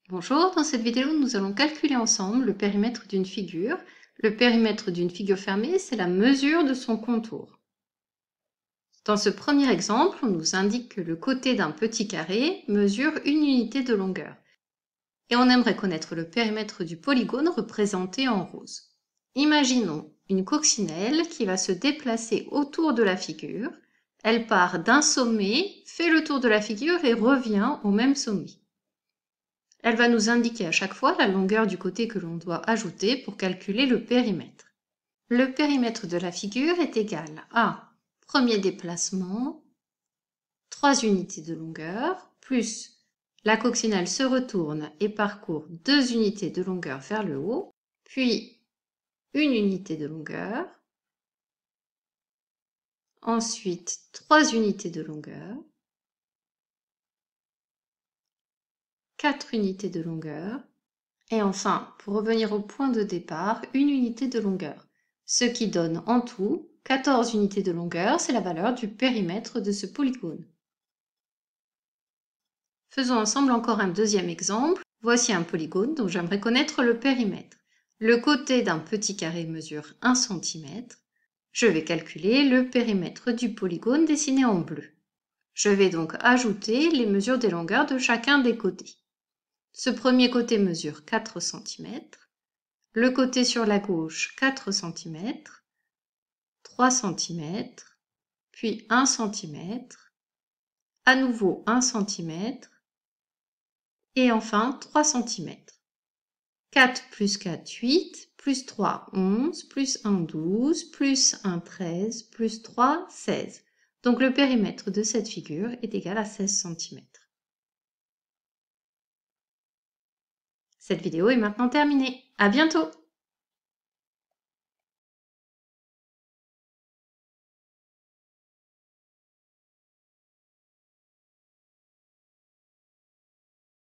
Bonjour, dans cette vidéo, nous allons calculer ensemble le périmètre d'une figure. Le périmètre d'une figure fermée, c'est la mesure de son contour. Dans ce premier exemple, on nous indique que le côté d'un petit carré mesure une unité de longueur. Et on aimerait connaître le périmètre du polygone représenté en rose. Imaginons une coccinelle qui va se déplacer autour de la figure. Elle part d'un sommet, fait le tour de la figure et revient au même sommet. Elle va nous indiquer à chaque fois la longueur du côté que l'on doit ajouter pour calculer le périmètre. Le périmètre de la figure est égal à premier déplacement, 3 unités de longueur, plus la coccinelle se retourne et parcourt 2 unités de longueur vers le haut, puis une unité de longueur, ensuite 3 unités de longueur, 4 unités de longueur, et enfin, pour revenir au point de départ, une unité de longueur. Ce qui donne en tout 14 unités de longueur, c'est la valeur du périmètre de ce polygone. Faisons ensemble encore un deuxième exemple. Voici un polygone dont j'aimerais connaître le périmètre. Le côté d'un petit carré mesure 1 cm. Je vais calculer le périmètre du polygone dessiné en bleu. Je vais donc ajouter les mesures des longueurs de chacun des côtés. Ce premier côté mesure 4 cm. Le côté sur la gauche 4 cm, 3 cm, puis 1 cm, à nouveau 1 cm, et enfin 3 cm. 4 plus 4, 8, plus 3, 11, plus 1, 12, plus 1, 13, plus 3, 16. Donc le périmètre de cette figure est égal à 16 cm. Cette vidéo est maintenant terminée. À bientôt!